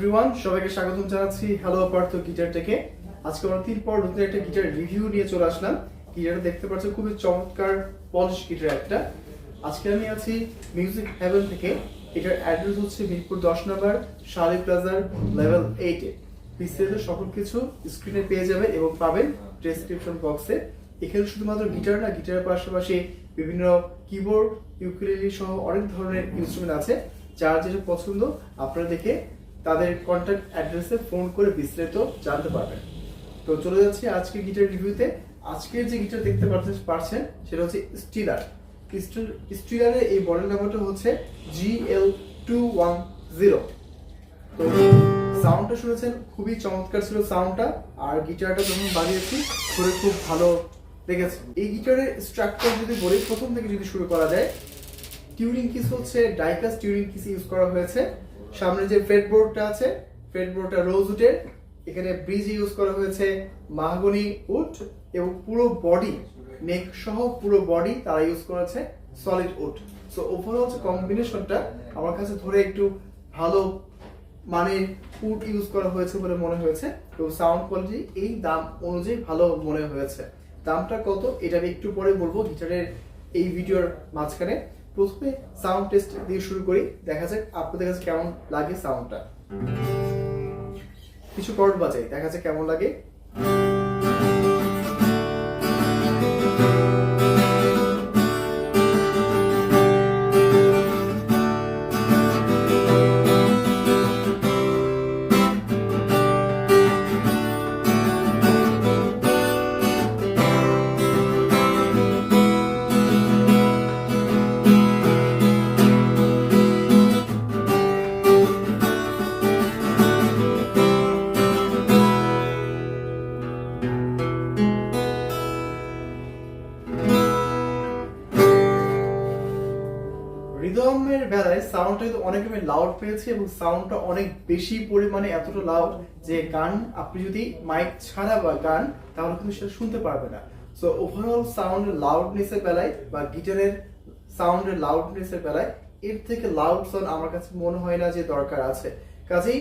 Everyone, সবাইকে স্বাগতম জানাচ্ছি হ্যালো পার্থ গিটার থেকে। আজকে আমরা 3 পর নতুন একটা গিটার রিভিউ নিয়ে চলে আসলাম। গিটারটা দেখতে পাচ্ছ খুবই চমৎকার পলিশ গিটার একটা। আজকে আমি আছি মিউজিক হেভেন থেকে। এটার অ্যাড্রেস হচ্ছে মিরপুর 10 নম্বর শালি প্লাজার লেভেল 8 এ। বিস্তারিত সকল কিছু স্ক্রিনে পেয়ে যাবে এবং পাবেন ডেসক্রিপশন বক্সে। এখানে শুধুমাত্র গিটার না, গিটারের পাশাপাশি বিভিন্ন কিবোর্ড, ইউকুলেলে সহ অনেক ধরনের ইনস্ট্রুমেন্ট আছে। যার যেটা পছন্দ আপনারা দেখে তাদের কন্ট্যাক্ট অ্যাড্রেসে ফোন করে বিস্তারিত জানতে পারবেন। তো চলে যাচ্ছি আজকে গিটার রিভিউতে। আজকে যে গিটার দেখতে পারছেন সেটা হচ্ছে স্টিলারের এই মডেল নাম্বারটা হচ্ছে GL210। তো সাউন্ডটা শুনেছেন, খুবই চমৎকার ছিল সাউন্ডটা। আর গিটারটা যখন বাজিয়েছি শুনে খুব ভালো লেগেছে। এই গিটারের স্ট্রাকচার যদি বলি, প্রথম থেকে যদি শুরু করা যায়, টিউনিং কিস হচ্ছে ডাইকাস টিউনিং কিস ইউজ করা হয়েছে। সামনে যে ফ্রেটবোর্ডটা আছে, ফ্রেটবোর্ডটা রোজ উডের। এখানে ব্রিজ ইউজ করা হয়েছে মাহগনি উড, এবং পুরো বডি, নেক সহ পুরো বডি তারা ইউজ করেছে সলিড উড। সো ওভারঅল যে কম্বিনেশনটা আমার কাছে ধরে একটু ভালো মানের উড ইউজ করা হয়েছে বলে মনে হয়েছে, এবং সাউন্ড কোয়ালিটি এই দাম অনুযায়ী ভালো মনে হয়েছে। দামটা কত এটা আমি একটু পরে বলবো গিটারের এই ভিডিওর মাঝখানে। প্রথমে সাউন্ড টেস্ট দিয়ে শুরু করি, দেখা যাক আপনাদের কাছে কেমন লাগে সাউন্ডটা। কিছু কর্ড বাজাই, দেখা যাক কেমন লাগে। রিদমের বেলায় সাউন্ডটা কিন্তু অনেক আমি লাউড পেয়েছি, এবং সাউন্ডটা অনেক বেশি পরিমাণে এতটা লাউড যে গান আপনি যদি মাইক ছাড়া বা গান, তাহলে কিন্তু সেটা শুনতে পারবে না। সো ওভারঅল সাউন্ড লাউডনেসের বেলায় বা গিটারের সাউন্ডের লাউডনেসের বেলায় এর থেকে লাউড সাউন্ড আমার কাছে মনে হয় না যে দরকার আছে। কাজেই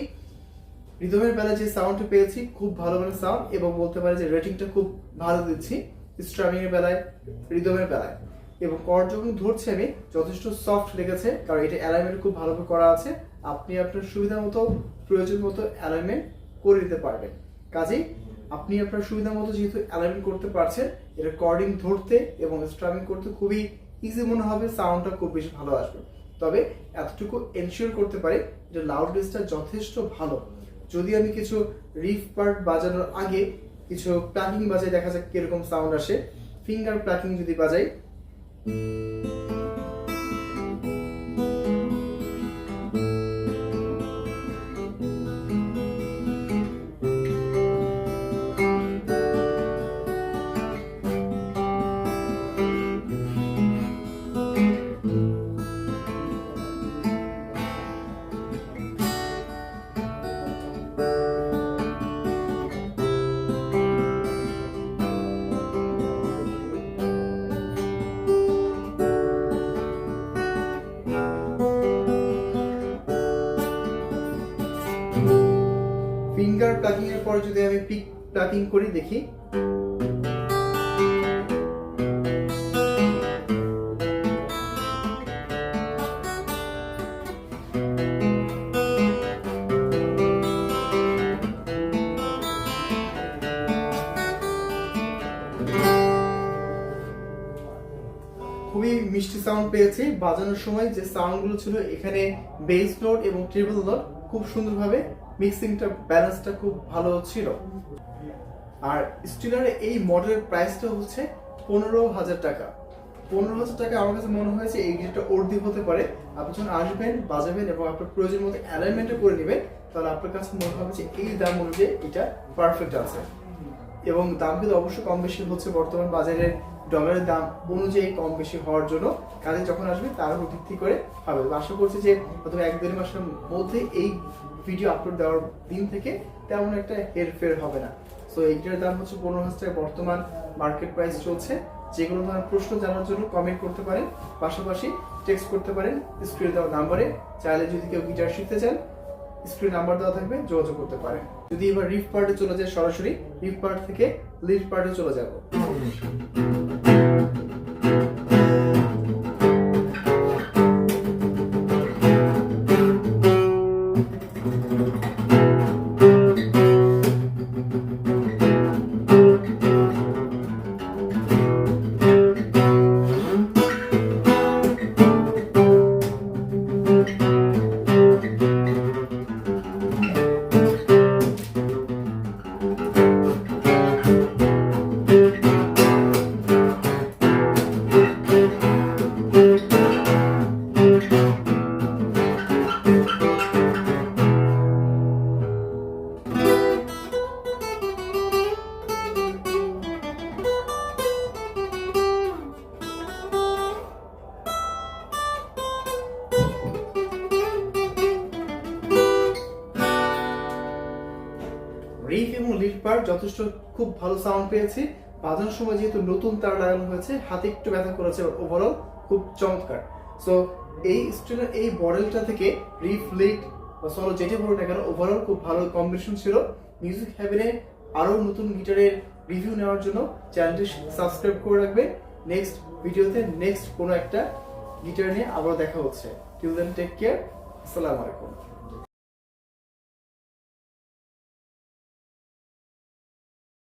রিদমের বেলায় যে সাউন্ডটা পেয়েছি খুব ভালো মানে সাউন্ড, এবং বলতে পারি যে রেটিংটা খুব ভালো দিচ্ছি স্ট্রামিং এর বেলায়, রিদমের বেলায়। এবং কর্ড যখন ধরছে আমি যথেষ্ট সফট লেগেছে, কারণ এটা অ্যালাইনমেন্ট খুব ভালোভাবে করা আছে। আপনি আপনার সুবিধা মতো, প্রয়োজন মতো অ্যালাইনমেন্ট করে দিতে পারবেন। কাজেই আপনি আপনার সুবিধা মতো যেহেতু অ্যালাইনমেন্ট করতে পারছেন, এটা কর্ডিং ধরতে এবং স্ট্রামিং করতে খুবই ইজি মনে হবে, সাউন্ডটা খুব বেশি ভালো আসবে। তবে এতটুকু এনশিওর করতে পারি যে লাউডনেসটা যথেষ্ট ভালো। যদি আমি কিছু রিফ পার্ট বাজানোর আগে কিছু প্লাকিং বাজাই, দেখা যাক কিরকম সাউন্ড আসে। ফিঙ্গার প্লাকিং যদি বাজাই, ফিঙ্গার প্লাকিং এর পর যদি আমি পিক প্লাকিং করি, দেখি খুবই মিষ্টি সাউন্ড পেয়েছি। বাজানোর সময় যে সাউন্ডগুলো ছিল, এখানে বেস নোট এবং ট্রিপল নোট খুব সুন্দরভাবে মিক্সিংটা, ব্যালেন্সটা খুব ভালো ছিল। আর স্টিলারের এই মডেলের প্রাইসটা হচ্ছে 15,000 টাকা। 15,000 টাকা আমার কাছে মনে হয়েছে এই গিটারটা অর্ধি হতে পারে। আপনি যখন আসবেন, বাজাবেন এবং আপনার প্রয়োজন মতো অ্যালাইনমেন্টটা করে নেবেন, তাহলে আপনার কাছে মনে হবে যে এই দাম অনুযায়ী এটা পারফেক্ট আছে। এবং দাম কিন্তু অবশ্যই কম বেশি হচ্ছে বর্তমান বাজারের ডলারের দাম অনুযায়ী কম বেশি হওয়ার জন্য। কাজে যখন আসবে তার উপর ভিত্তি করে হবে। আশা করছি যে প্রথম 1-1.5 মাসের মধ্যে এই ভিডিও আপলোড দেওয়ার দিন থেকে তেমন একটা হেরফের হবে না। সো এইটার দাম হচ্ছে 15,000 টাকা বর্তমান মার্কেট প্রাইস চলছে। যে কোনো ধরনের প্রশ্ন জানার জন্য কমেন্ট করতে পারেন, পাশাপাশি টেক্সট করতে পারেন স্ক্রিনে দেওয়া নাম্বারে। চাইলে যদি কেউ গিটার শিখতে চান স্ক্রিন নাম্বার দেওয়া থাকবে, যোগাযোগ করতে পারেন। যদি এবার রিফ পার্টে চলে যায়, সরাসরি রিফ পার্ট থেকে লিড পার্টে চলে যাব। রিফ এবং লিড পার্ট যথেষ্ট খুব ভালো সাউন্ড পেয়েছি। বাজানোর সময় যেহেতু নতুন তার লাগানো হয়েছে, হাতে একটু ব্যথা করেছে, ওভারঅল খুব চমৎকার। সো এই স্ট্রিনের এই মডেলটা থেকে রিফ, লিড বা সলো যেটা বলো না কেন, ওভারঅল খুব ভালো কম্বিনেশন ছিল। মিউজিক হ্যাভেনে আরো নতুন গিটারের রিভিউ নেওয়ার জন্য চ্যানেলটি সাবস্ক্রাইব করে রাখবে। নেক্সট ভিডিওতে নেক্সট কোনো একটা গিটার নিয়ে আবার দেখা হচ্ছে। টিল দেন টেক কেয়ার, আসসালামু আলাইকুম।